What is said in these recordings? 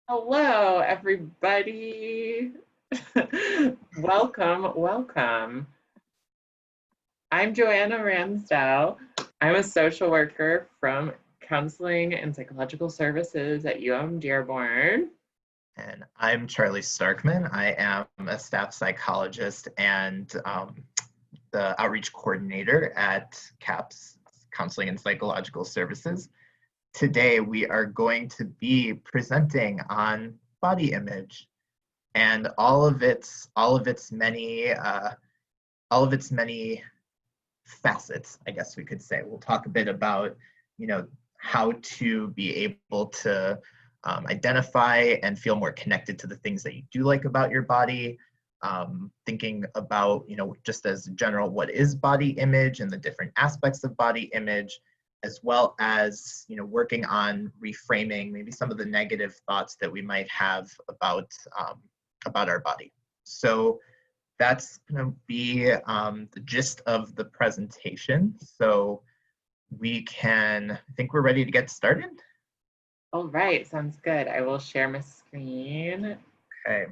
Hello, everybody. Welcome. I'm Joanna Ramsdow. I'm a social worker from Counseling and Psychological Services at UM-Dearborn. And I'm Charlie Starkman. I am a staff psychologist and the outreach coordinator at CAPS, Counseling and Psychological Services. Today, we are going to be presenting on body image and all of its many facets, I guess we could say. We'll talk a bit about, how to be able to identify and feel more connected to the things that you do like about your body. Thinking about, just as general, what is body image and the different aspects of body image, as well as, working on reframing maybe some of the negative thoughts that we might have about our body. So that's going to be the gist of the presentation. So I think we're ready to get started. All right, sounds good. I will share my screen. Okay.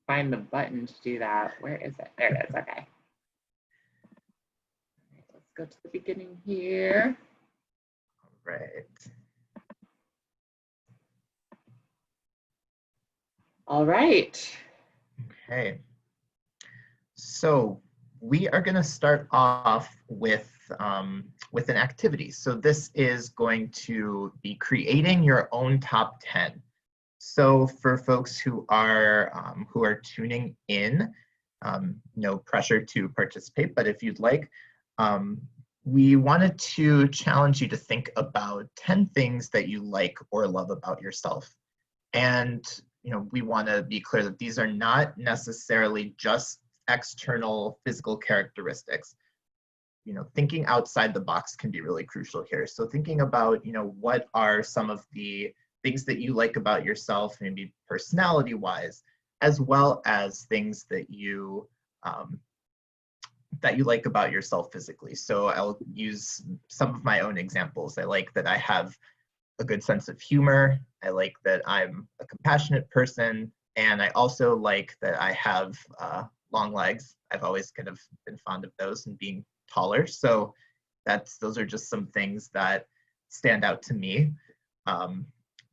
Find the button to do that. Where is it? There it is. Okay. Let's go to the beginning here. All right. All right. Okay. So we are going to start off with an activity. So this is going to be creating your own top 10. So for folks who are tuning in, no pressure to participate, but if you'd like, we wanted to challenge you to think about 10 things that you like or love about yourself. And we want to be clear that these are not necessarily just external physical characteristics. Thinking outside the box can be really crucial here. So thinking about, what are some of the things that you like about yourself, maybe personality-wise, as well as things that you like about yourself physically. So I'll use some of my own examples. I like that I have a good sense of humor. I like that I'm a compassionate person. And I also like that I have long legs. I've always kind of been fond of those and being taller. So those are just some things that stand out to me.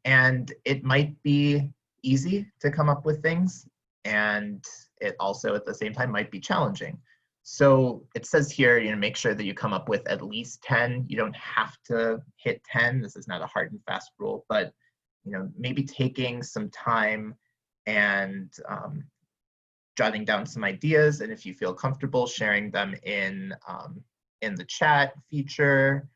And it might be easy to come up with things, and it also at the same time might be challenging. So it says here, make sure that you come up with at least 10. You don't have to hit 10. This is not a hard and fast rule, but maybe taking some time and jotting down some ideas, and if you feel comfortable, sharing them in the chat feature,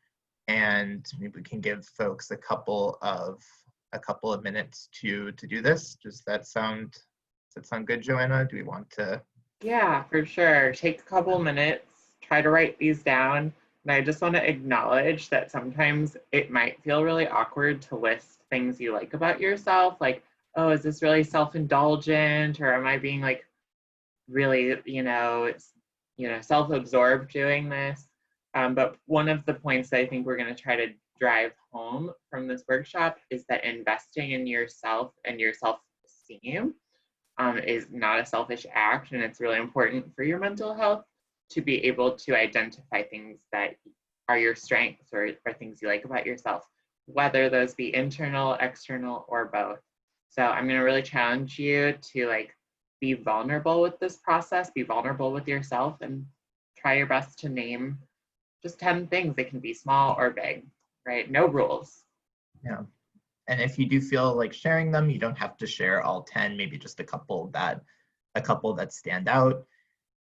and maybe we can give folks a couple of minutes to do this. Does that sound good, Joanna? Do we want to? Yeah, for sure. Take a couple minutes, try to write these down. And I just want to acknowledge that sometimes it might feel really awkward to list things you like about yourself. Like, oh, is this really self-indulgent, or am I being like really, self-absorbed doing this? But one of the points that I think we're going to try to drive home from this workshop is that investing in yourself and your self-esteem is not a selfish act, and it's really important for your mental health to be able to identify things that are your strengths or things you like about yourself, whether those be internal, external, or both. So I'm going to really challenge you to be vulnerable with this process, be vulnerable with yourself, and try your best to name just 10 things. They can be small or big, right? No rules. Yeah. And if you do feel like sharing them, you don't have to share all 10, maybe just a couple that stand out.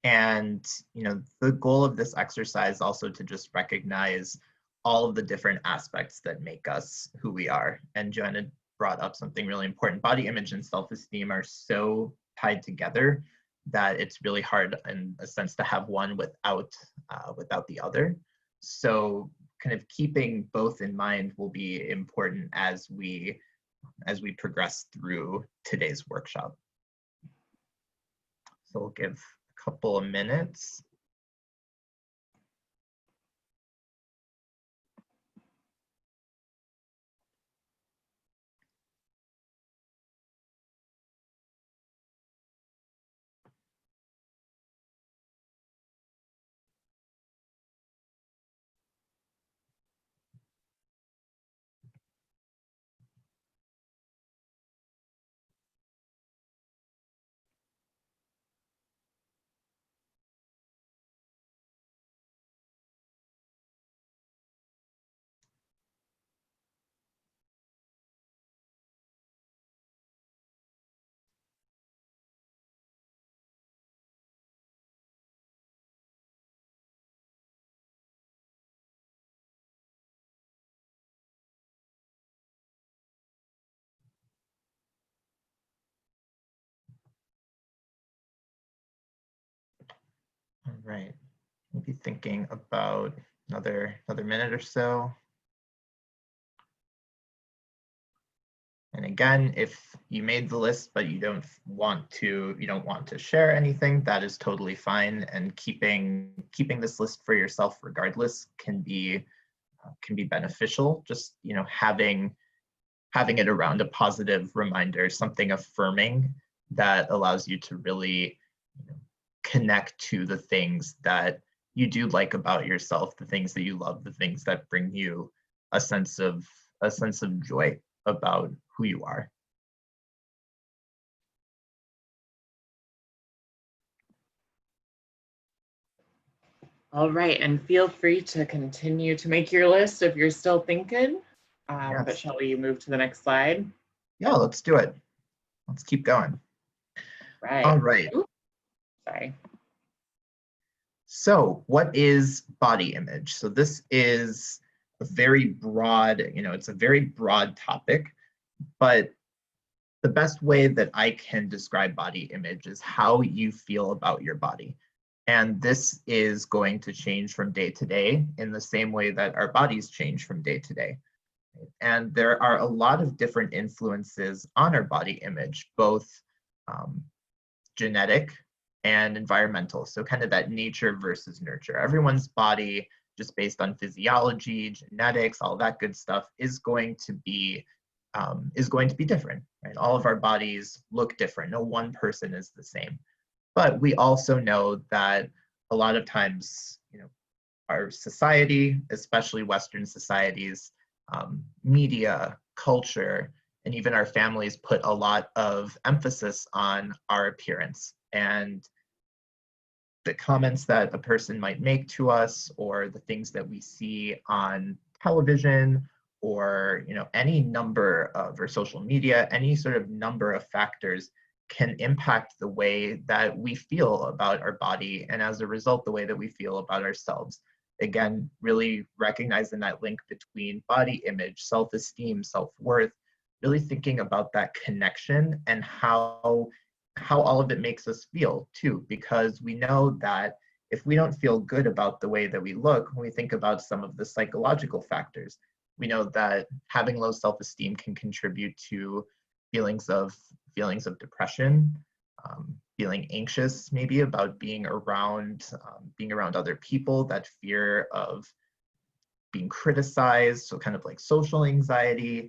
And the goal of this exercise also to just recognize all of the different aspects that make us who we are. And Joanna brought up something really important. Body image and self-esteem are so tied together that it's really hard in a sense to have one without the other. So kind of keeping both in mind will be important as we progress through today's workshop. So we'll give a couple of minutes. right. Maybe thinking about another minute or so. And again, if you made the list but you don't want to share anything, that is totally fine. And keeping this list for yourself regardless can be beneficial. Just having it around a positive reminder, something affirming that allows you to really connect to the things that you do like about yourself, the things that you love, the things that bring you a sense of joy about who you are. All right, and feel free to continue to make your list if you're still thinking. Yes. But shall we move to the next slide? Yeah, let's do it. Let's keep going. Right. All right. Oops. Sorry. So what is body image? So this is a very broad, it's a very broad topic, but the best way that I can describe body image is how you feel about your body. And this is going to change from day to day in the same way that our bodies change from day to day. And there are a lot of different influences on our body image, both genetic and environmental. So kind of that nature versus nurture. Everyone's body, just based on physiology, genetics, all that good stuff, is going to be different, right? All of our bodies look different. No one person is the same. But we also know that a lot of times, our society, especially Western societies, media, culture, and even our families put a lot of emphasis on our appearance. And the comments that a person might make to us, or the things that we see on television, or any number of, or social media, any sort of number of factors can impact the way that we feel about our body, and as a result, the way that we feel about ourselves. Again, really recognizing that link between body image, self-esteem, self-worth, really thinking about that connection and how all of it makes us feel too, because we know that if we don't feel good about the way that we look, when we think about some of the psychological factors, we know that having low self-esteem can contribute to feelings of depression, feeling anxious maybe about being around other people, that fear of being criticized, so kind of like social anxiety.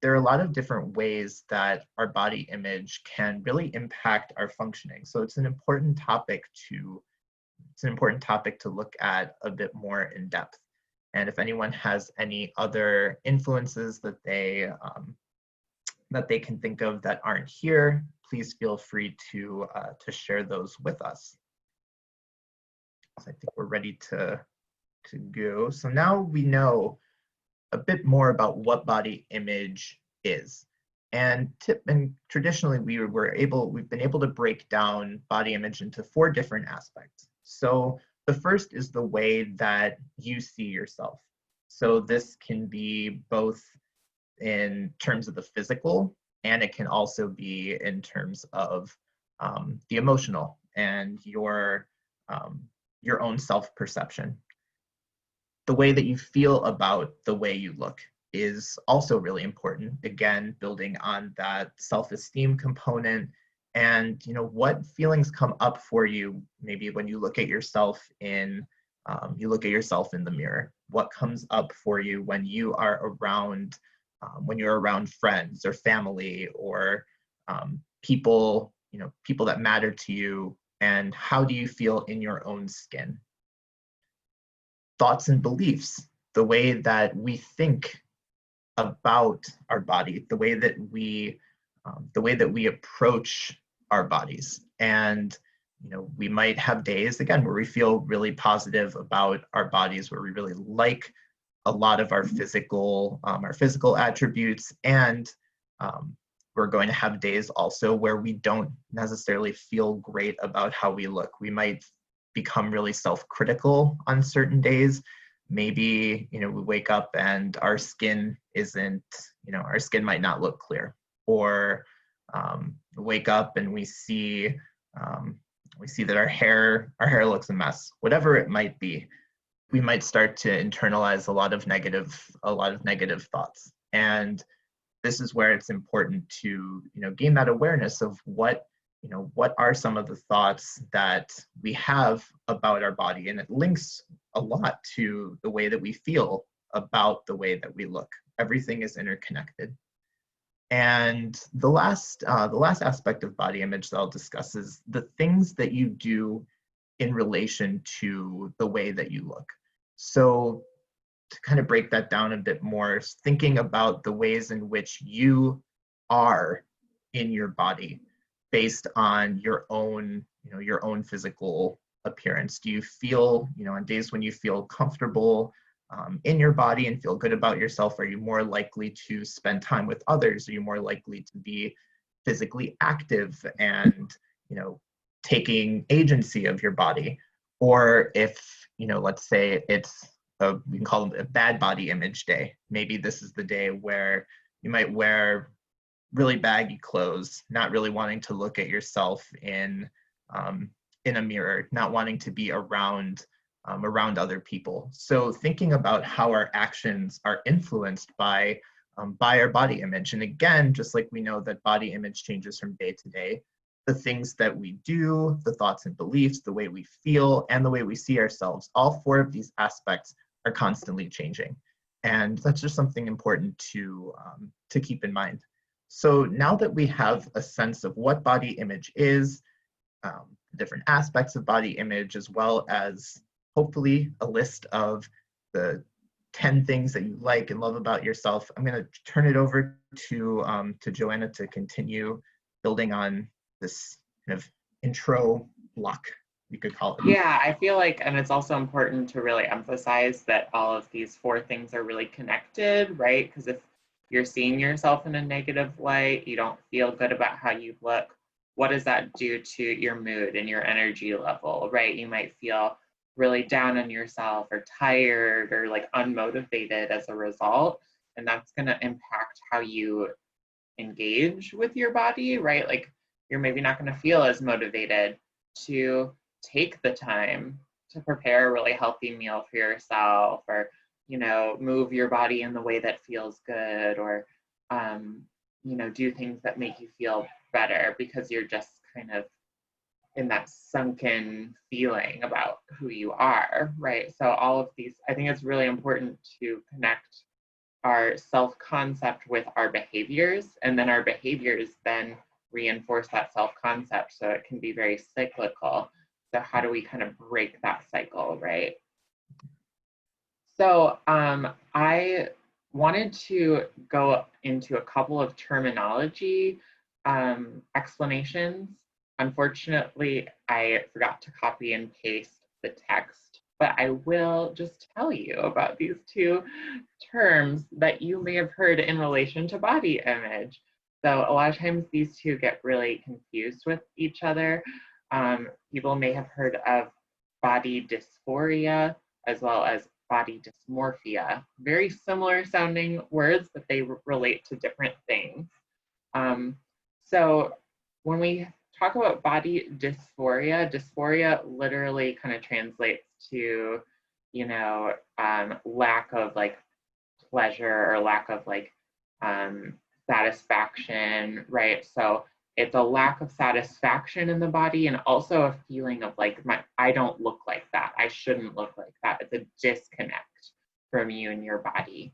There are a lot of different ways that our body image can really impact our functioning. So it's an important topic to look at a bit more in depth. And if anyone has any other influences that they can think of that aren't here, please feel free to share those with us. So I think we're ready to go. So now we know a bit more about what body image is. And traditionally we've been able to break down body image into 4 different aspects. So the first is the way that you see yourself. So this can be both in terms of the physical, and it can also be in terms of the emotional and your own self-perception. The way that you feel about the way you look is also really important. Again, building on that self-esteem component, and what feelings come up for you maybe when you look at yourself in the mirror. What comes up for you when you are around friends or family, or people that matter to you, and how do you feel in your own skin? Thoughts and beliefs, the way that we think about our body, the way that we approach our bodies. And we might have days, again, where we feel really positive about our bodies, where we really like a lot of our physical attributes, and we're going to have days also where we don't necessarily feel great about how we look. We might become really self-critical on certain days. Maybe we wake up and our skin might not look clear, or wake up and we see we see that our hair looks a mess, whatever it might be, we might start to internalize a lot of negative thoughts. And this is where it's important to, gain that awareness of what are some of the thoughts that we have about our body. And it links a lot to the way that we feel about the way that we look. Everything is interconnected. And the last aspect of body image that I'll discuss is the things that you do in relation to the way that you look. So to kind of break that down a bit more, thinking about the ways in which you are in your body based on your own physical appearance. Do you feel, on days when you feel comfortable in your body and feel good about yourself, are you more likely to spend time with others? Are you more likely to be physically active and, taking agency of your body? Or if, let's say it's we can call it a bad body image day. Maybe this is the day where you might wear really baggy clothes, not really wanting to look at yourself in a mirror, not wanting to be around other people. So thinking about how our actions are influenced by our body image. And again, just like we know that body image changes from day to day, the things that we do, the thoughts and beliefs, the way we feel, and the way we see ourselves, all four of these aspects are constantly changing. And that's just something important to keep in mind. So now that we have a sense of what body image is, different aspects of body image, as well as hopefully a list of the 10 things that you like and love about yourself, I'm going to turn it over to Joanna to continue building on this kind of intro block, you could call it. Yeah, I feel like, and it's also important to really emphasize that all of these four things are really connected, right? Because if you're seeing yourself in a negative light, you don't feel good about how you look, what does that do to your mood and your energy level, right? You might feel really down on yourself or tired or like unmotivated as a result. And that's going to impact how you engage with your body, right? Like you're maybe not going to feel as motivated to take the time to prepare a really healthy meal for yourself, or move your body in the way that feels good, or do things that make you feel better, because you're just kind of in that sunken feeling about who you are, right? So all of these, I think it's really important to connect our self-concept with our behaviors, and then our behaviors then reinforce that self-concept, so it can be very cyclical. So how do we kind of break that cycle, right? So I wanted to go into a couple of terminology explanations. Unfortunately, I forgot to copy and paste the text, but I will just tell you about these two terms that you may have heard in relation to body image. So a lot of times these two get really confused with each other. People may have heard of body dysphoria as well as body dysmorphia. Very similar sounding words, but they relate to different things. So when we talk about body dysphoria literally kind of translates to, lack of like pleasure or lack of like satisfaction, right? So it's a lack of satisfaction in the body, and also a feeling of like, I don't look like that. I shouldn't look like that. It's a disconnect from you and your body.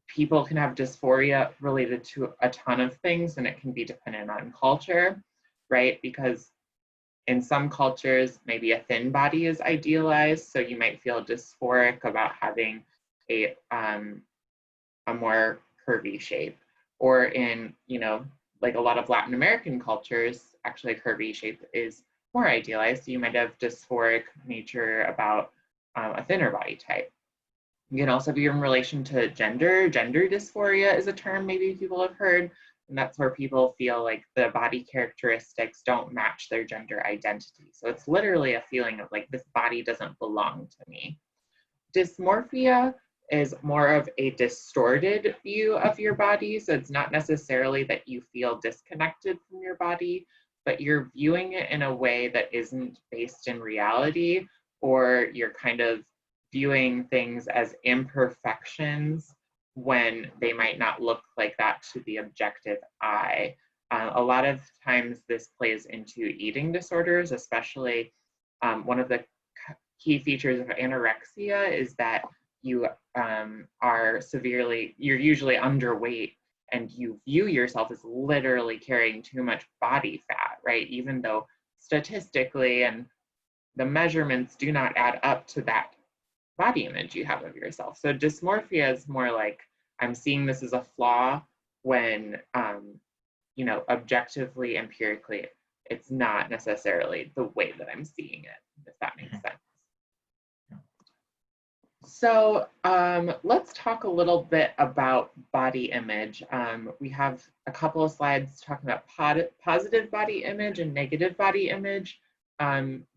People can have dysphoria related to a ton of things, and it can be dependent on culture, right? Because in some cultures, maybe a thin body is idealized. So you might feel dysphoric about having a more curvy shape. Or in, like a lot of Latin American cultures, actually a curvy shape is more idealized. So you might have dysphoric nature about a thinner body type. You can also be in relation to gender. Gender dysphoria is a term maybe people have heard, and that's where people feel like the body characteristics don't match their gender identity. So it's literally a feeling of like, this body doesn't belong to me. Dysmorphia is more of a distorted view of your body. So it's not necessarily that you feel disconnected from your body, but you're viewing it in a way that isn't based in reality, or you're kind of viewing things as imperfections when they might not look like that to the objective eye. A lot of times this plays into eating disorders, especially one of the key features of anorexia is that you you're usually underweight, and you view yourself as literally carrying too much body fat, right? Even though statistically and the measurements do not add up to that body image you have of yourself. So dysmorphia is more like, I'm seeing this as a flaw when, objectively, empirically, it's not necessarily the way that I'm seeing it, if that makes sense. So let's talk a little bit about body image. We have a couple of slides talking about positive body image and negative body image.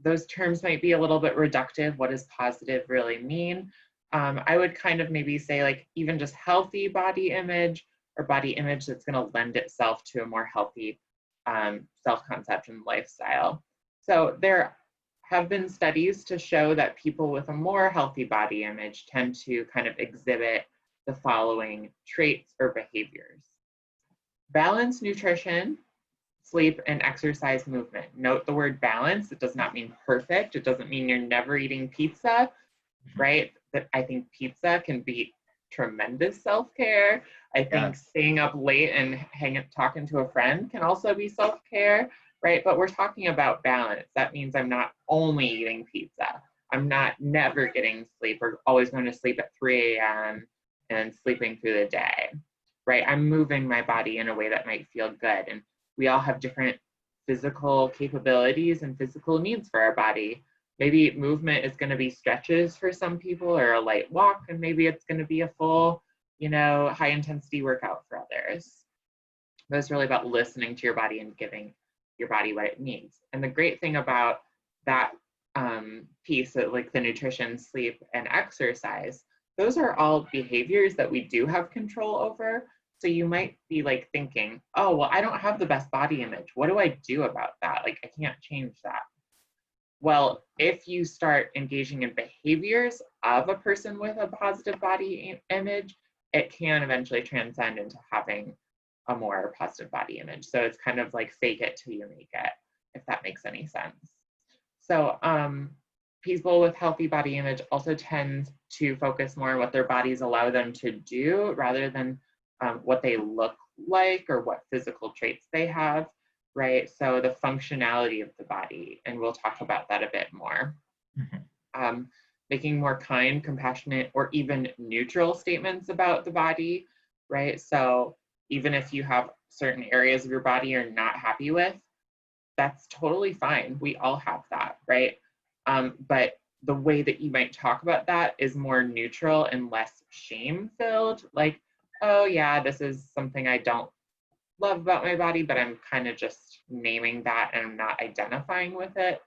Those terms might be a little bit reductive. What does positive really mean? I would kind of maybe say like even just healthy body image, or body image that's going to lend itself to a more healthy self-concept and lifestyle. So there have been studies to show that people with a more healthy body image tend to kind of exhibit the following traits or behaviors: balanced nutrition, sleep, and exercise movement. Note the word balance. It does not mean perfect. It doesn't mean you're never eating pizza, right? But I think pizza can be tremendous self-care. I think staying up late and talking to a friend can also be self-care, right? But we're talking about balance. That means I'm not only eating pizza. I'm not never getting sleep or always going to sleep at 3 a.m. and sleeping through the day, right? I'm moving my body in a way that might feel good. And we all have different physical capabilities and physical needs for our body. Maybe movement is going to be stretches for some people, or a light walk, and maybe it's going to be a full, high intensity workout for others. But it's really about listening to your body and giving your body what it needs. And the great thing about that piece, of like the nutrition, sleep, and exercise, those are all behaviors that we do have control over. So you might be like thinking, oh, well, I don't have the best body image. What do I do about that? Like, I can't change that. Well, if you start engaging in behaviors of a person with a positive body image, it can eventually transcend into having a more positive body image. So it's kind of like fake it till you make it, if that makes any sense. So people with healthy body image also tend to focus more on what their bodies allow them to do rather than what they look like or what physical traits they have, right? So the functionality of the body, and we'll talk about that a bit more. Making more kind, compassionate, or even neutral statements about the body, right? So even if you have certain areas of your body you're not happy with, that's totally fine. We all have that, right? But the way that you might talk about that is more neutral and less shame-filled. Like, oh yeah, this is something I don't love about my body, but I'm kind of just naming that and I'm not identifying with it,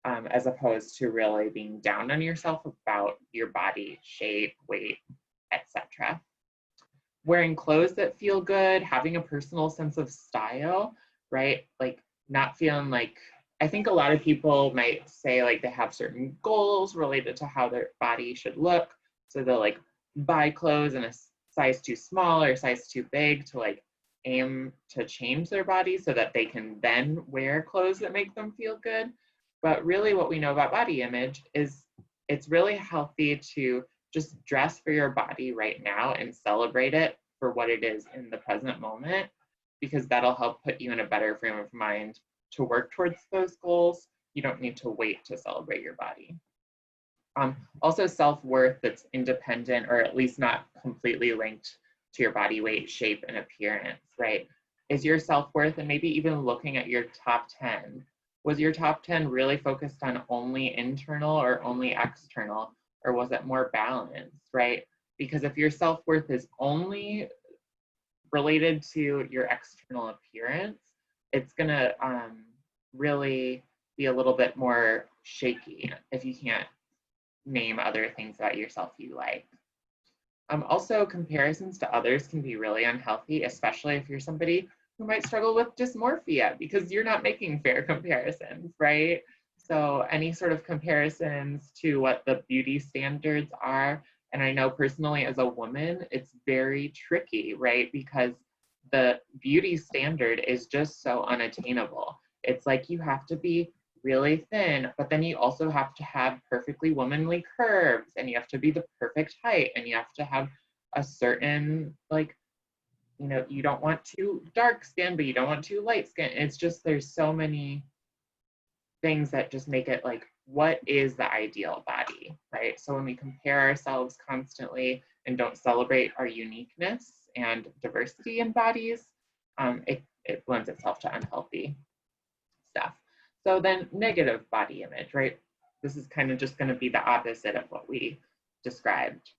as opposed to really being down on yourself about your body shape, weight, etc. Wearing clothes that feel good, having a personal sense of style, right? Like not feeling like, I think a lot of people might say like they have certain goals related to how their body should look. So they'll like buy clothes in a size too small or size too big to like aim to change their body so that they can then wear clothes that make them feel good. But really what we know about body image is it's really healthy to just dress for your body right now and celebrate it for what it is in the present moment, because that'll help put you in a better frame of mind to work towards those goals. You don't need to wait to celebrate your body. Also self-worth that's independent, or at least not completely linked to your body weight, shape, and appearance, right? Is your self-worth, and maybe even looking at your top 10, was your top 10 really focused on only internal or only external, or was it more balanced, right? Because if your self-worth is only related to your external appearance, it's gonna really be a little bit more shaky if you can't name other things about yourself you like. Also, comparisons to others can be really unhealthy, especially if you're somebody who might struggle with dysmorphia because you're not making fair comparisons, right? So any sort of comparisons to what the beauty standards are, and I know personally as a woman, it's very tricky, right? Because the beauty standard is just so unattainable. It's like you have to be really thin, but then you also have to have perfectly womanly curves, and you have to be the perfect height, and you have to have a certain, like, you know, you don't want too dark skin, but you don't want too light skin. It's just, there's so many things that just make it like, what is the ideal body, right? So when we compare ourselves constantly and don't celebrate our uniqueness and diversity in bodies, it lends itself to unhealthy stuff. So then negative body image, right? This is kind of just going to be the opposite of what we described.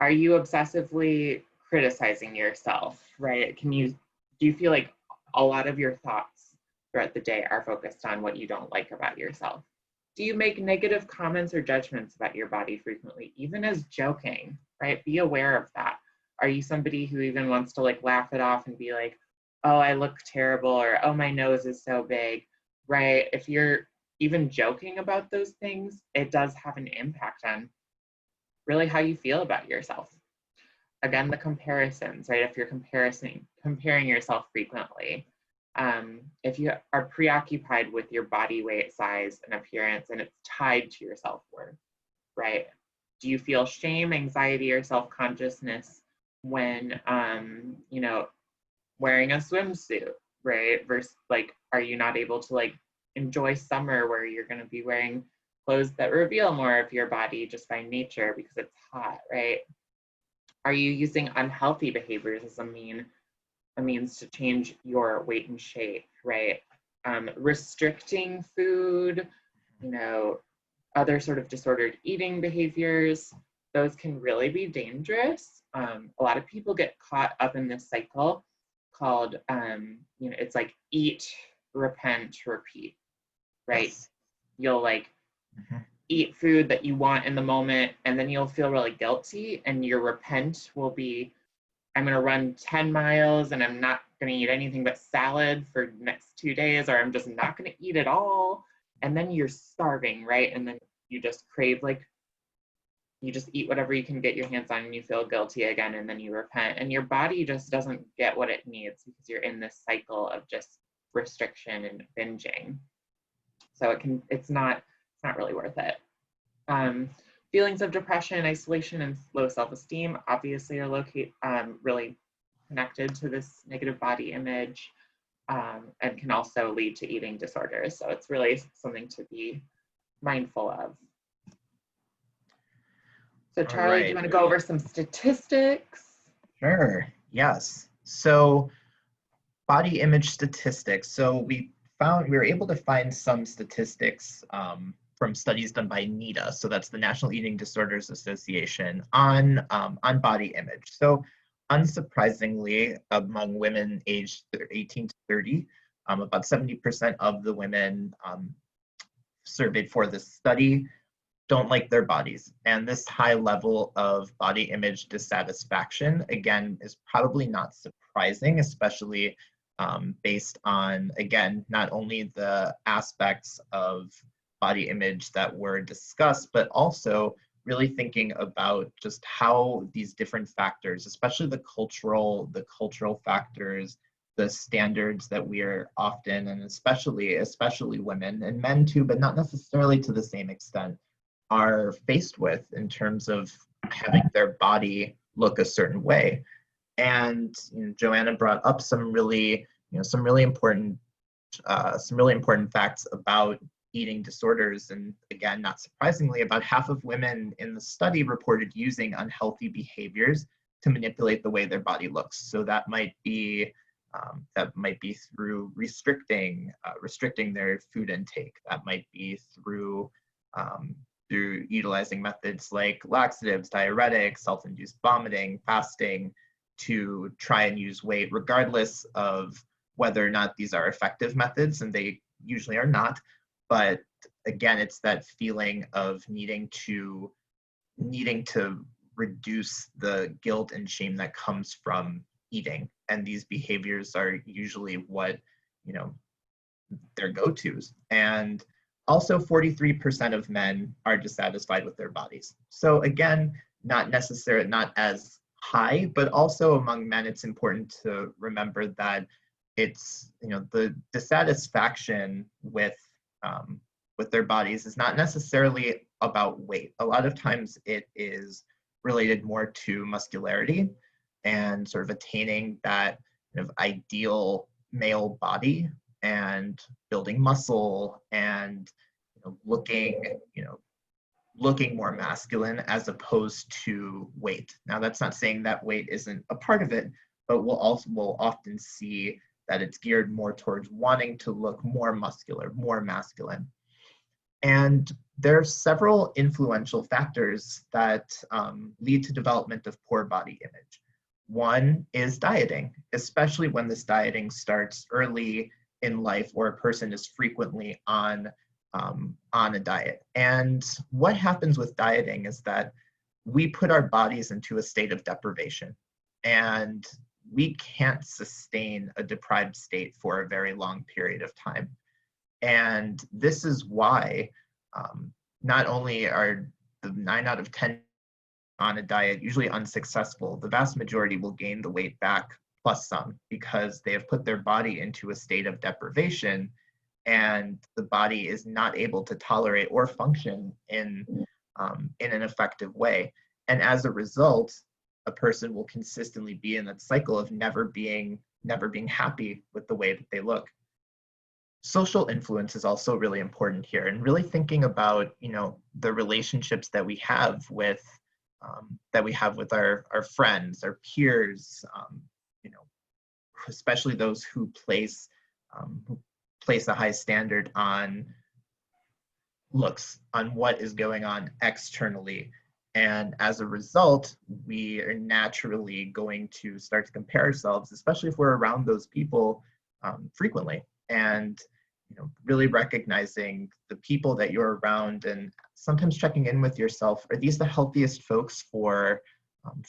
Are you obsessively criticizing yourself, right? Do you feel like a lot of your thoughts throughout the day are focused on what you don't like about yourself? Do you make negative comments or judgments about your body frequently, even as joking, right? Be aware of that. Are you somebody who even wants to like laugh it off and be like, oh, I look terrible, or oh, my nose is so big, right? If you're even joking about those things, it does have an impact on really how you feel about yourself. Again, the comparisons, right? If you're comparing yourself frequently, if you are preoccupied with your body weight, size, and appearance, and it's tied to your self-worth, right? Do you feel shame, anxiety, or self-consciousness when, you know, wearing a swimsuit, right? Versus like, are you not able to like enjoy summer where you're going to be wearing clothes that reveal more of your body just by nature because it's hot, right? Are you using unhealthy behaviors as a means to change your weight and shape, right? Restricting food, you know, other sort of disordered eating behaviors, those can really be dangerous. A lot of people get caught up in this cycle called, you know, it's like eat, repent, repeat, right? Yes. You'll like eat food that you want in the moment, and then you'll feel really guilty, and your repent will be, I'm going to run 10 miles and I'm not going to eat anything but salad for the next 2 days, or I'm just not going to eat at all. And then you're starving, right? And then you just crave, like, you just eat whatever you can get your hands on and you feel guilty again, and then you repent. And your body just doesn't get what it needs because you're in this cycle of just restriction and binging. So it's not really worth it. Feelings of depression, isolation, and low self-esteem obviously are really connected to this negative body image, and can also lead to eating disorders. So it's really something to be mindful of. So Charlie, do you want to go over some statistics? Sure, yes. So body image statistics. So we were able to find some statistics from studies done by NEDA, so that's the National Eating Disorders Association, on body image. So unsurprisingly, among women aged 18 to 30, about 70% of the women surveyed for this study don't like their bodies. And this high level of body image dissatisfaction, again, is probably not surprising, especially based on, again, not only the aspects of body image that were discussed, but also really thinking about just how these different factors, especially the cultural factors, the standards that we are often, and especially women and men too, but not necessarily to the same extent, are faced with in terms of having their body look a certain way. And Joanna brought up some really important facts about eating disorders. And again, not surprisingly, about half of women in the study reported using unhealthy behaviors to manipulate the way their body looks. So that might be through restricting their food intake. That might be through utilizing methods like laxatives, diuretics, self-induced vomiting, fasting, to try and use weight, regardless of whether or not these are effective methods, and they usually are not. But again, it's that feeling of needing to reduce the guilt and shame that comes from eating. And these behaviors are usually what, you know, their go-tos. And also 43% of men are dissatisfied with their bodies. So again, not necessarily, not as high, but also among men, it's important to remember that it's, you know, the dissatisfaction with their bodies is not necessarily about weight. A lot of times it is related more to muscularity and sort of attaining that kind of ideal male body and building muscle and, you know, looking more masculine as opposed to weight. Now, that's not saying that weight isn't a part of it, but we'll often see that it's geared more towards wanting to look more muscular, more masculine. And there are several influential factors that lead to development of poor body image. One is dieting, especially when this dieting starts early in life or a person is frequently on a diet. And what happens with dieting is that we put our bodies into a state of deprivation, and we can't sustain a deprived state for a very long period of time. And this is why not only are the 9 out of 10 on a diet usually unsuccessful, the vast majority will gain the weight back plus some, because they have put their body into a state of deprivation and the body is not able to tolerate or function in an effective way. And as a result, a person will consistently be in that cycle of never being happy with the way that they look. Social influence is also really important here, and really thinking about, you know, the relationships that we have with our friends, our peers, you know, especially those who place a high standard on looks, on what is going on externally. And as a result, we are naturally going to start to compare ourselves, especially if we're around those people frequently. And, you know, really recognizing the people that you're around and sometimes checking in with yourself, are these the healthiest folks for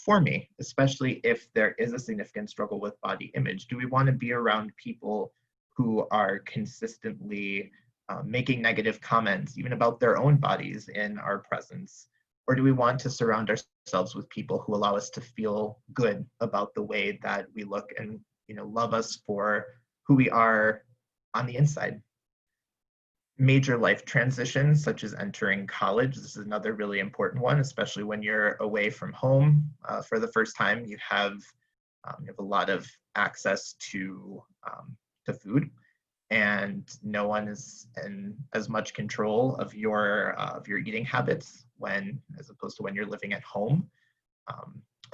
me, especially if there is a significant struggle with body image? Do we want to be around people who are consistently making negative comments, even about their own bodies, in our presence? Or do we want to surround ourselves with people who allow us to feel good about the way that we look and, you know, love us for who we are on the inside? Major life transitions, such as entering college, this is another really important one, especially when you're away from home for the first time. You have a lot of access to food, and no one is in as much control of your eating habits as opposed to when you're living at home.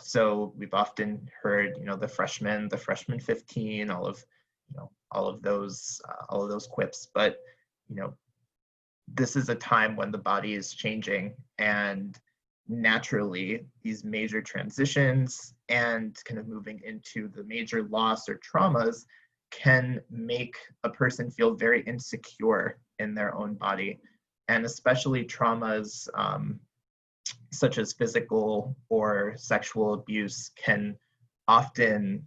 So we've often heard, you know, the freshman 15, all of those quips. But, you know, this is a time when the body is changing, and naturally these major transitions and kind of moving into the major loss or traumas can make a person feel very insecure in their own body. And especially traumas such as physical or sexual abuse can often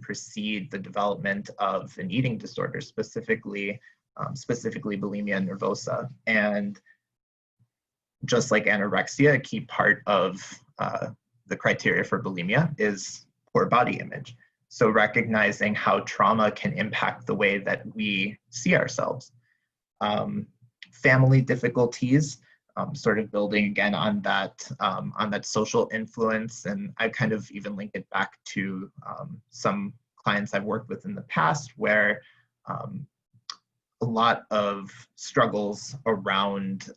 precede the development of an eating disorder, specifically bulimia nervosa. And just like anorexia, a key part of the criteria for bulimia is poor body image. So recognizing how trauma can impact the way that we see ourselves. Family difficulties, sort of building again on that social influence. And I kind of even link it back to some clients I've worked with in the past, where a lot of struggles around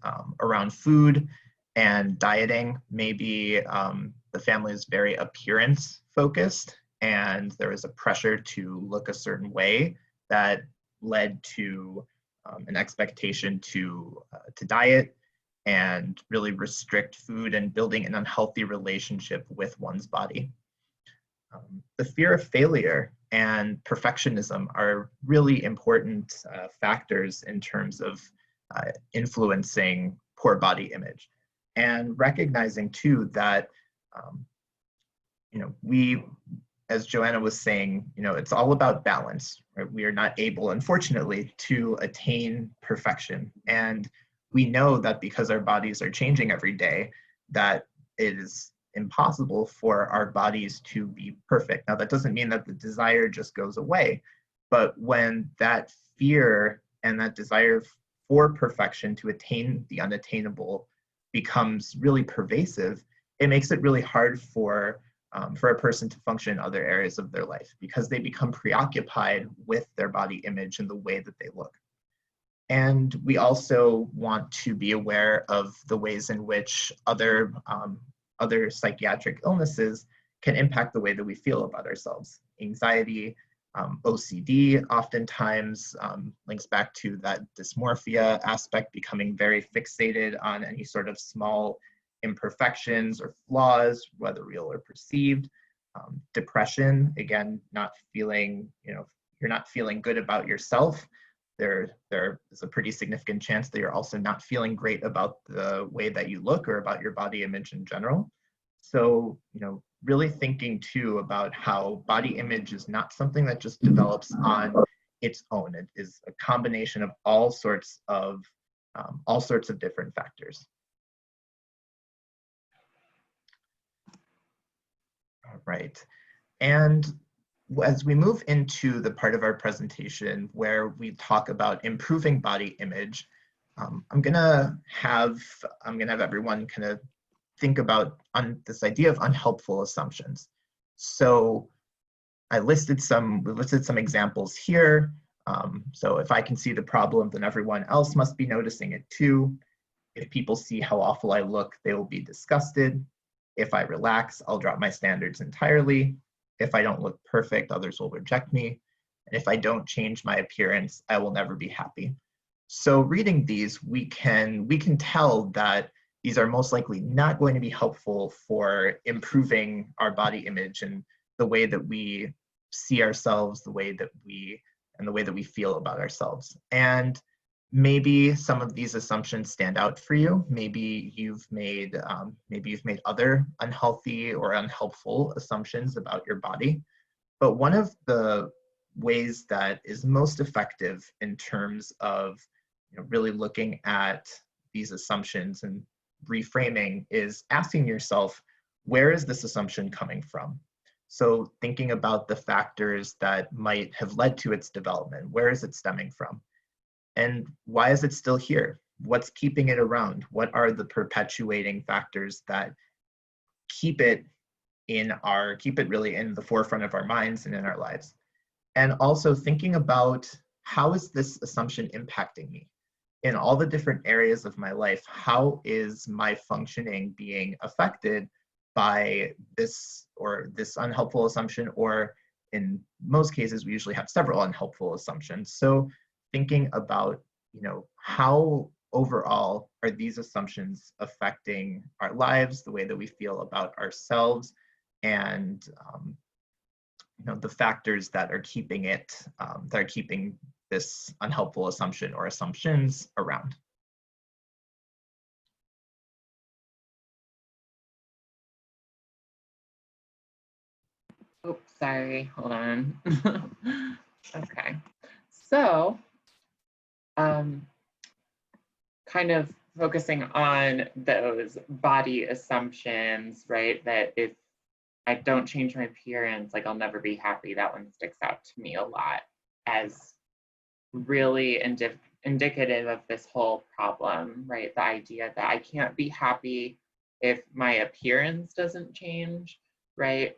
food and dieting. Maybe the family is very appearance focused, and there was a pressure to look a certain way that led to an expectation to diet and really restrict food, and building an unhealthy relationship with one's body. The fear of failure and perfectionism are really important factors in terms of influencing poor body image. And recognizing too that, you know, as Joanna was saying, it's all about balance, right? We are not able, unfortunately, to attain perfection. And we know that because our bodies are changing every day, that it is impossible for our bodies to be perfect. Now, that doesn't mean that the desire just goes away, but when that fear and that desire for perfection to attain the unattainable becomes really pervasive, it makes it really hard for a person to function in other areas of their life because they become preoccupied with their body image and the way that they look. And we also want to be aware of the ways in which other psychiatric illnesses can impact the way that we feel about ourselves. Anxiety, OCD oftentimes links back to that dysmorphia aspect, becoming very fixated on any sort of small imperfections or flaws, whether real or perceived. Depression, again, not feeling, you're not feeling good about yourself. There is a pretty significant chance that you're also not feeling great about the way that you look or about your body image in general. So, really thinking too about how body image is not something that just develops on its own. It is a combination of all sorts of different factors. All right. And as we move into the part of our presentation where we talk about improving body image, I'm gonna have everyone kind of think about this idea of unhelpful assumptions. So we listed some examples here. So if I can see the problem, then everyone else must be noticing it too. If people see how awful I look, they will be disgusted. If I relax, I'll drop my standards entirely. If I don't look perfect, others will reject me. And if I don't change my appearance, I will never be happy. So reading these, we can tell that these are most likely not going to be helpful for improving our body image and the way that we see ourselves, the way that we feel about ourselves. And maybe some of these assumptions stand out for you. Maybe you've made other unhealthy or unhelpful assumptions about your body. But one of the ways that is most effective in terms of really looking at these assumptions and reframing is asking yourself, where is this assumption coming from? So thinking about the factors that might have led to its development, where is it stemming from? And why is it still here? What's keeping it around? What are the perpetuating factors that keep it really in the forefront of our minds and in our lives? And also thinking about, how is this assumption impacting me? In all the different areas of my life, how is my functioning being affected by this unhelpful assumption? Or in most cases, we usually have several unhelpful assumptions. So thinking about, how overall are these assumptions affecting our lives, the way that we feel about ourselves, and the factors that are keeping this unhelpful assumption or assumptions around. Oops, sorry, hold on. Okay, so kind of focusing on those body assumptions, right? That if I don't change my appearance, like I'll never be happy. That one sticks out to me a lot as really indicative of this whole problem, right? The idea that I can't be happy if my appearance doesn't change, right?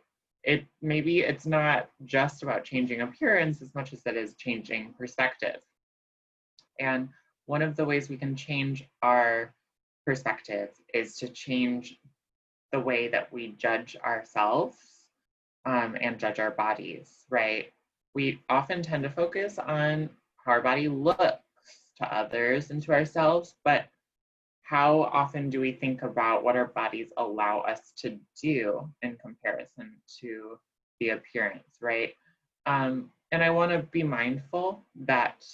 Maybe it's not just about changing appearance as much as it is changing perspective. And one of the ways we can change our perspective is to change the way that we judge ourselves and judge our bodies, right? We often tend to focus on how our body looks to others and to ourselves, but how often do we think about what our bodies allow us to do in comparison to the appearance, right? And I want to be mindful that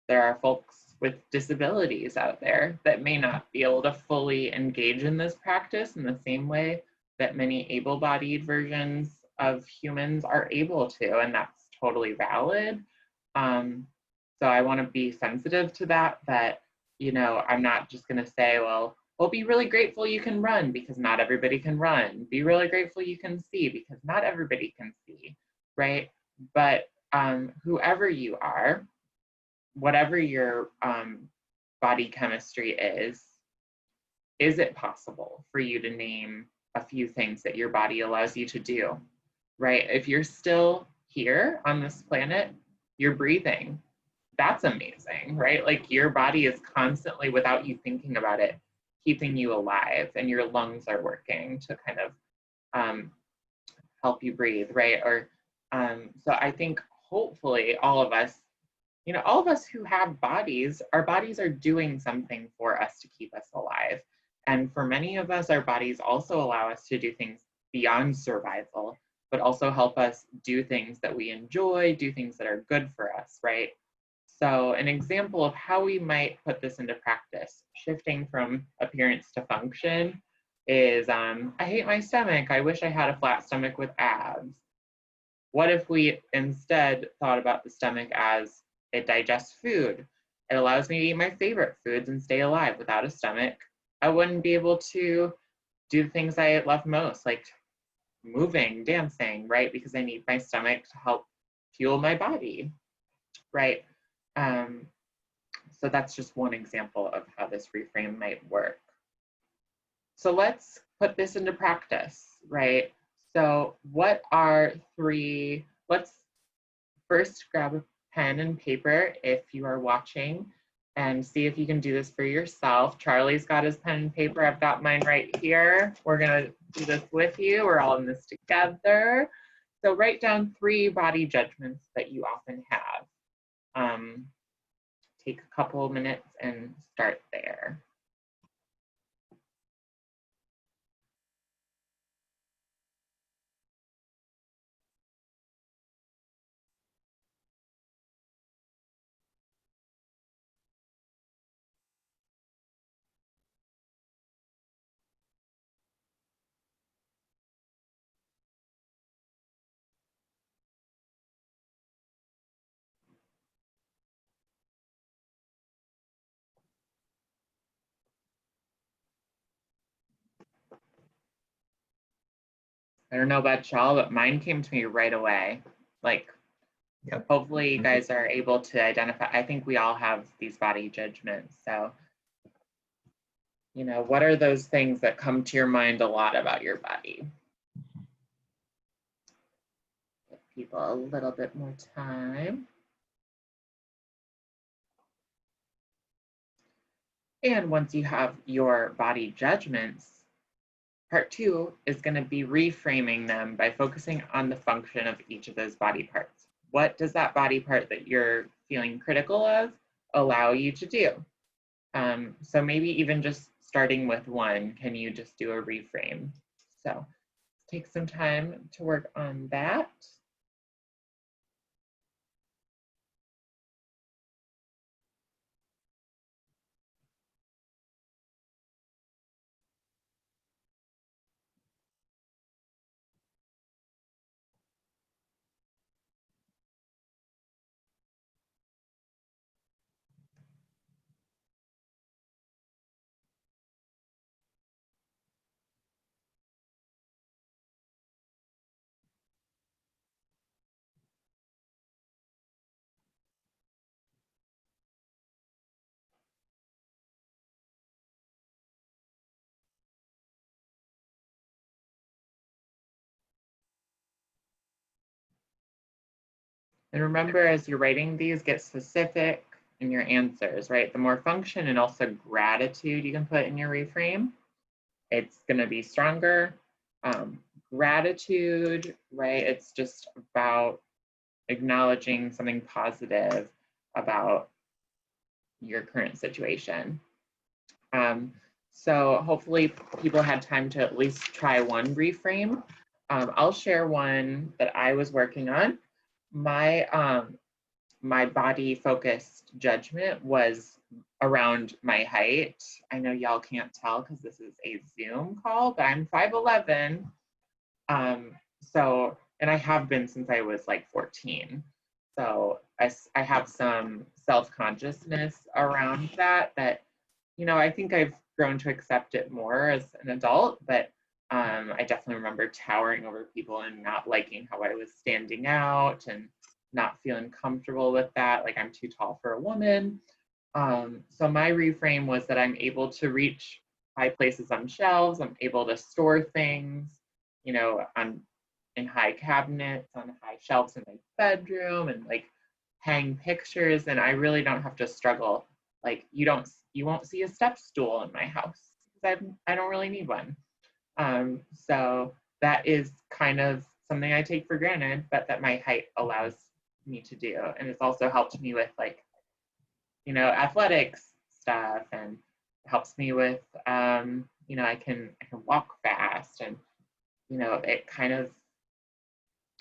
there are folks with disabilities out there that may not be able to fully engage in this practice in the same way that many able-bodied versions of humans are able to, and that's totally valid. So I want to be sensitive to that, you know, I'm not just going to say, well, be really grateful you can run because not everybody can run. Be really grateful you can see because not everybody can see, right? But whoever you are, whatever your body chemistry is it possible for you to name a few things that your body allows you to do, right? If you're still here on this planet, you're breathing. That's amazing, right? Like your body is constantly, without you thinking about it, keeping you alive, and your lungs are working to kind of help you breathe, right? Or so I think hopefully all of us, you know, all of us who have bodies, our bodies are doing something for us to keep us alive. And for many of us, our bodies also allow us to do things beyond survival, but also help us do things that we enjoy, do things that are good for us, right? So an example of how we might put this into practice, shifting from appearance to function, is I hate my stomach. I wish I had a flat stomach with abs. What if we instead thought about the stomach as it digests food? It allows me to eat my favorite foods and stay alive. Without a stomach, I wouldn't be able to do the things I love most, like moving, dancing, right? Because I need my stomach to help fuel my body, right? So that's just one example of how this reframe might work. So let's put this into practice, right? So what are let's first grab a pen and paper if you are watching and see if you can do this for yourself. Charlie's got his pen and paper. I've got mine right here. We're gonna do this with you. We're all in this together. So write down 3 body judgments that you often have. Take a couple of minutes and start there. I don't know about y'all, but mine came to me right away. Like, Yep. Hopefully you guys are able to identify. I think we all have these body judgments. So, you know, what are those things that come to your mind a lot about your body? Give people a little bit more time. And once you have your body judgments, part 2 is going to be reframing them by focusing on the function of each of those body parts. What does that body part that you're feeling critical of allow you to do? So maybe even just starting with one, can you just do a reframe? So take some time to work on that. And remember, as you're writing these, get specific in your answers, right? The more function and also gratitude you can put in your reframe, it's going to be stronger. Gratitude, right? It's just about acknowledging something positive about your current situation. So hopefully people had time to at least try one reframe. I'll share one that I was working on. My body focused judgment was around my height. I know y'all can't tell because this is a Zoom call, but I'm 5'11". So and I have been since I was like 14. So I have some self-consciousness around that, I think I've grown to accept it more as an adult, but I definitely remember towering over people and not liking how I was standing out and not feeling comfortable with that. Like, I'm too tall for a woman. So my reframe was that I'm able to reach high places on shelves. I'm able to store things, in high cabinets, on high shelves in my bedroom, and like hang pictures. And I really don't have to struggle. Like, you won't see a step stool in my house because I don't really need one. So that is kind of something I take for granted, but that my height allows me to do. And it's also helped me with athletics stuff, and helps me with, I can walk fast, and, it kind of,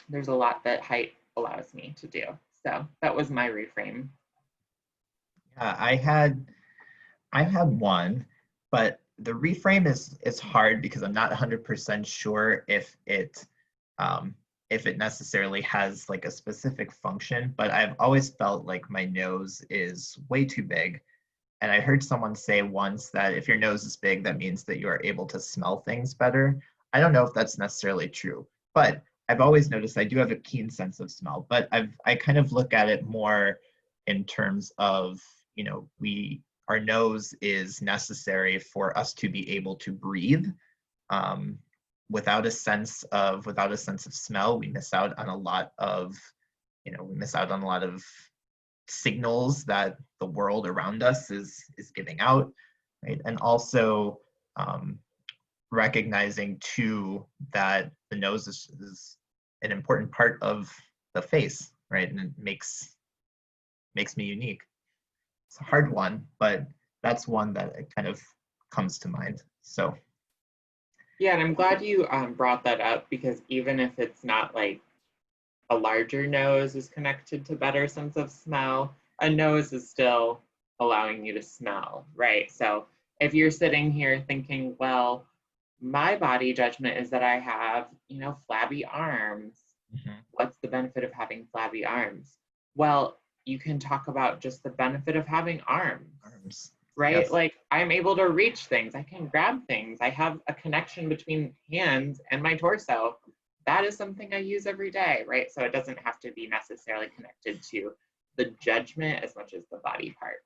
there's a lot that height allows me to do. So that was my reframe. Yeah, I had one, but the reframe is hard because I'm not 100% sure if it necessarily has like a specific function, but I've always felt like my nose is way too big. And I heard someone say once that if your nose is big, that means that you are able to smell things better. I don't know if that's necessarily true, but I've always noticed I do have a keen sense of smell, but I kind of look at it more in terms of, our nose is necessary for us to be able to breathe. Um, without a sense of smell, we miss out on a lot of, signals that the world around us is giving out, right? And also recognizing too that the nose is an important part of the face, right? And it makes me unique. It's a hard one, but that's one that kind of comes to mind. So Yeah, and I'm glad you brought that up, because even if it's not like a larger nose is connected to better sense of smell, a nose is still allowing you to smell, right? So if you're sitting here thinking, well, my body judgment is that I have, flabby arms. What's the benefit of having flabby arms? Well, you can talk about just the benefit of having arms. Right? Yes. Like, I'm able to reach things. I can grab things. I have a connection between hands and my torso. That is something I use every day, right? So it doesn't have to be necessarily connected to the judgment as much as the body part.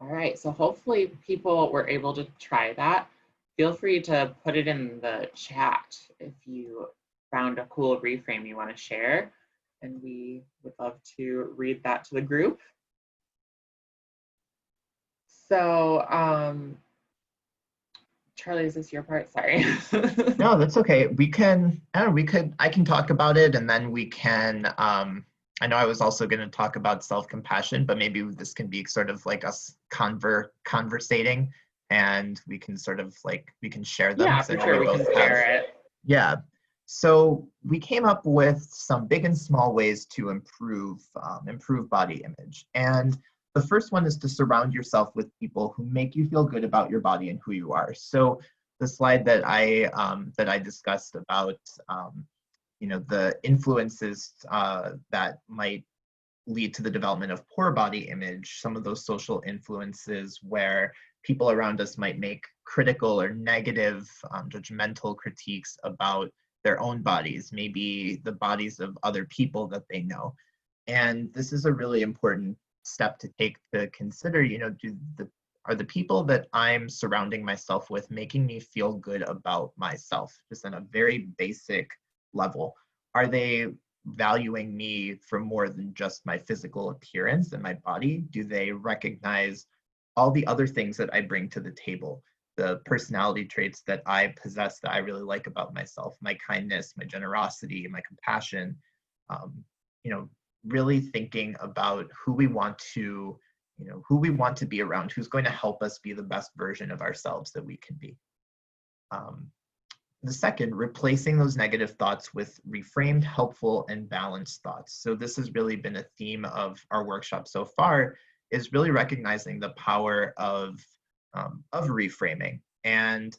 All right, so hopefully people were able to try that. Feel free to put it in the chat if you found a cool reframe you want to share, and we would love to read that to the group. So, Charlie, is this your part? Sorry. No, that's okay. I can talk about it, and then we can, I know I was also going to talk about self-compassion, but maybe this can be sort of like us conversating, and we can sort of we can share them. Yeah, for sure, we can share it. Yeah. So we came up with some big and small ways to improve body image. And the first one is to surround yourself with people who make you feel good about your body and who you are. So the slide that I discussed about the influences that might lead to the development of poor body image, some of those social influences where people around us might make critical or negative judgmental critiques about their own bodies, maybe the bodies of other people that they know. And this is a really important step to take to consider, are the people that I'm surrounding myself with making me feel good about myself, just on a very basic level? Are they valuing me for more than just my physical appearance and my body? Do they recognize all the other things that I bring to the table? The personality traits that I possess that I really like about myself, my kindness, my generosity, my compassion, really thinking about who we want to be around, who's going to help us be the best version of ourselves that we can be. The second, replacing those negative thoughts with reframed, helpful, and balanced thoughts. So this has really been a theme of our workshop so far, is really recognizing the power of reframing and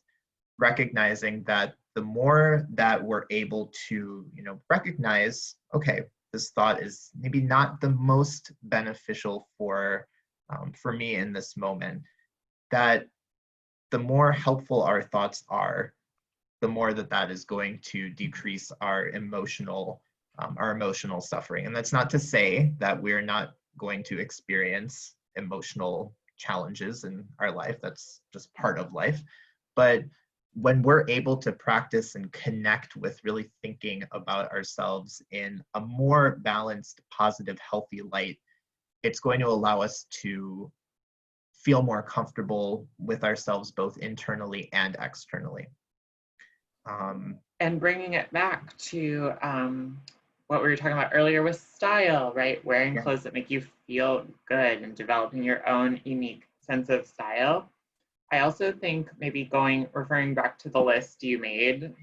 recognizing that the more that we're able to, recognize, okay, this thought is maybe not the most beneficial for me in this moment, that the more helpful our thoughts are, the more that is going to decrease our emotional suffering. And that's not to say that we're not going to experience emotional challenges in our life. That's just part of life. But when we're able to practice and connect with really thinking about ourselves in a more balanced, positive, healthy light, it's going to allow us to feel more comfortable with ourselves, both internally and externally. And bringing it back to what we were talking about earlier with style, right? Wearing clothes that make you feel good and developing your own unique sense of style. I also think maybe referring back to the list you made,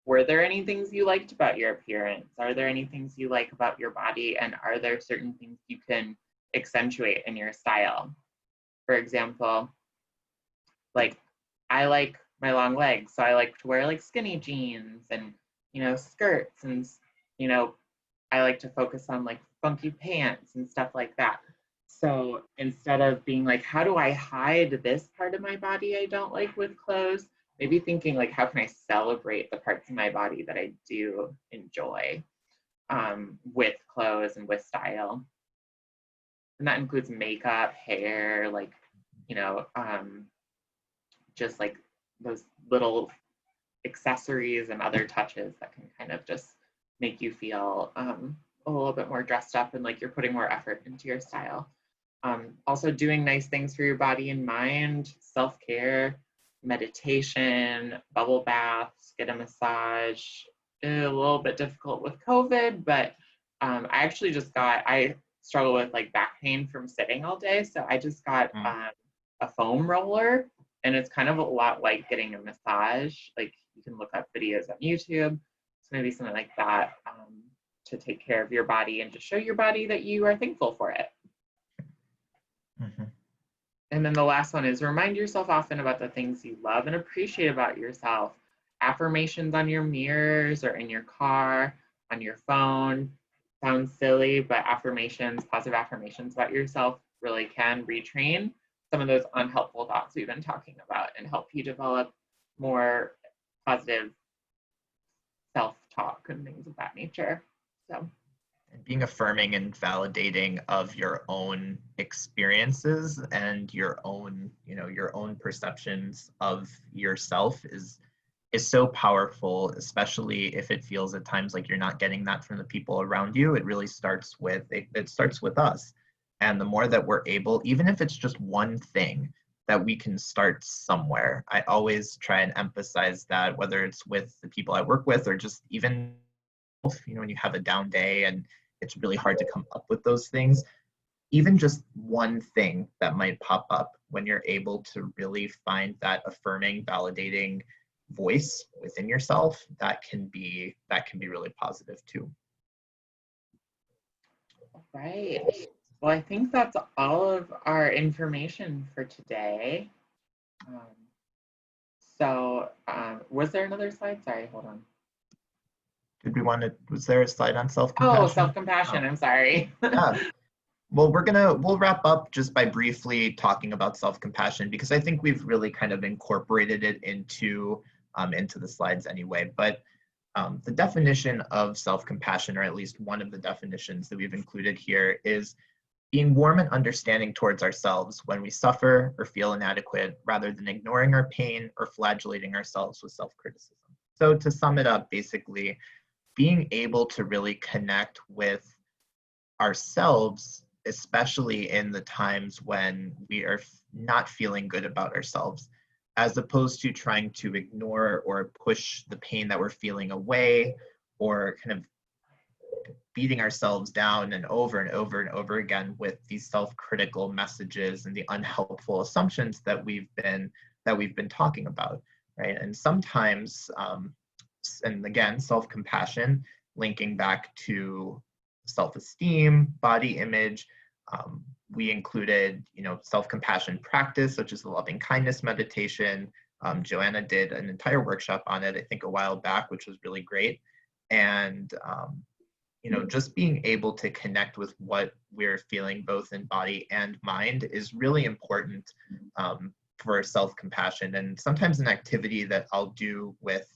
were there any things you liked about your appearance? Are there any things you like about your body? And are there certain things you can accentuate in your style? For example, like I like my long legs, so I like to wear like skinny jeans and, skirts, and, I like to focus on like funky pants and stuff like that. So instead of being like, how do I hide this part of my body I don't like with clothes? Maybe thinking like, how can I celebrate the parts of my body that I do enjoy with clothes and with style? And that includes makeup, hair, like, just like those little accessories and other touches that can kind of just make you feel a little bit more dressed up and like you're putting more effort into your style. Also doing nice things for your body and mind, self-care, meditation, bubble baths, get a massage. A little bit difficult with COVID, but I struggle with like back pain from sitting all day. So I just got a foam roller, and it's kind of a lot like getting a massage. Like you can look up videos on YouTube. So maybe something like that to take care of your body and just show your body that you are thankful for it. Mm-hmm. And then the last one is remind yourself often about the things you love and appreciate about yourself. Affirmations on your mirrors or in your car, on your phone. Sounds silly, but positive affirmations about yourself really can retrain some of those unhelpful thoughts we've been talking about and help you develop more positive self-talk and things of that nature. So. And being affirming and validating of your own experiences and your own perceptions of yourself is so powerful, especially if it feels at times like you're not getting that from the people around you. It really starts with us. And the more that we're able, even if it's just one thing, that we can start somewhere. I always try and emphasize that, whether it's with the people I work with or just even, when you have a down day and it's really hard to come up with those things, even just one thing that might pop up when you're able to really find that affirming, validating voice within yourself, that can be really positive too. Right. Well, I think that's all of our information for today. Was there another slide? Sorry, hold on. Was there a slide on self-compassion? Oh, self-compassion, I'm sorry. Yeah. Well, we'll wrap up just by briefly talking about self-compassion, because I think we've really kind of incorporated it into the slides anyway. But the definition of self-compassion, or at least one of the definitions that we've included here, is being warm and understanding towards ourselves when we suffer or feel inadequate, rather than ignoring our pain or flagellating ourselves with self-criticism. So to sum it up, basically, being able to really connect with ourselves, especially in the times when we are not feeling good about ourselves, as opposed to trying to ignore or push the pain that we're feeling away, or kind of beating ourselves down and over and over and over again with these self-critical messages and the unhelpful assumptions that we've been talking about, right? And sometimes, and again, self-compassion, linking back to self-esteem, body image, we included, self-compassion practice, such as the loving kindness meditation, Joanna did an entire workshop on it, I think a while back, which was really great. And, you know, just being able to connect with what we're feeling both in body and mind is really important for self-compassion. And sometimes an activity that I'll do with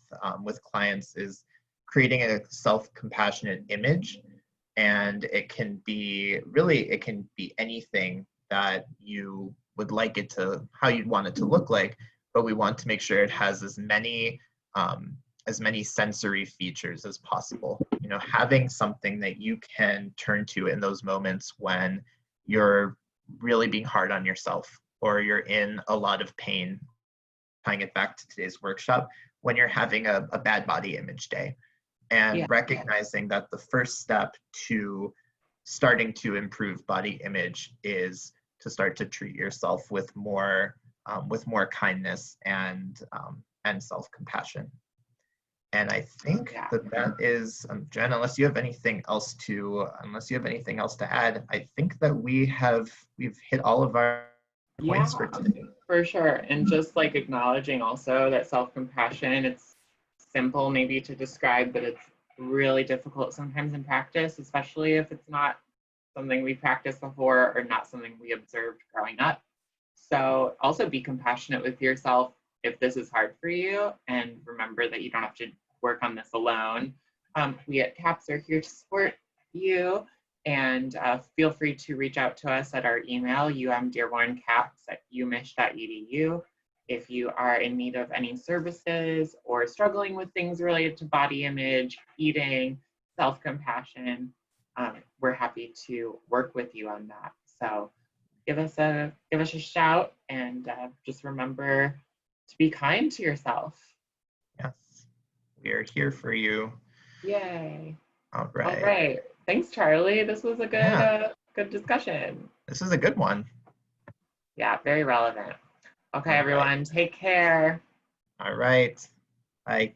clients is creating a self-compassionate image. And it can be anything that you would like it to, how you'd want it to look like, but we want to make sure it has as many sensory features as possible. You know, having something that you can turn to in those moments when you're really being hard on yourself or you're in a lot of pain, tying it back to today's workshop, when you're having a bad body image day. And recognizing that the first step to starting to improve body image is to start to treat yourself with more kindness and self-compassion. And I think that is, Jen, unless you have anything else to add, I think that we've hit all of our points for today. For sure. And just like acknowledging also that self-compassion, it's simple maybe to describe, but it's really difficult sometimes in practice, especially if it's not something we practiced before or not something we observed growing up. So also be compassionate with yourself if this is hard for you, and remember that you don't have to work on this alone. We at CAPS are here to support you, and feel free to reach out to us at our email, umdearborncaps@umich.edu. If you are in need of any services or struggling with things related to body image, eating, self-compassion, we're happy to work with you on that. So give us a shout, and just remember to be kind to yourself. Yes, we are here for you. Yay. All right. All right. Thanks, Charlie. This was a good discussion. This is a good one. Yeah, very relevant. Okay, everyone, take care. All right. Bye.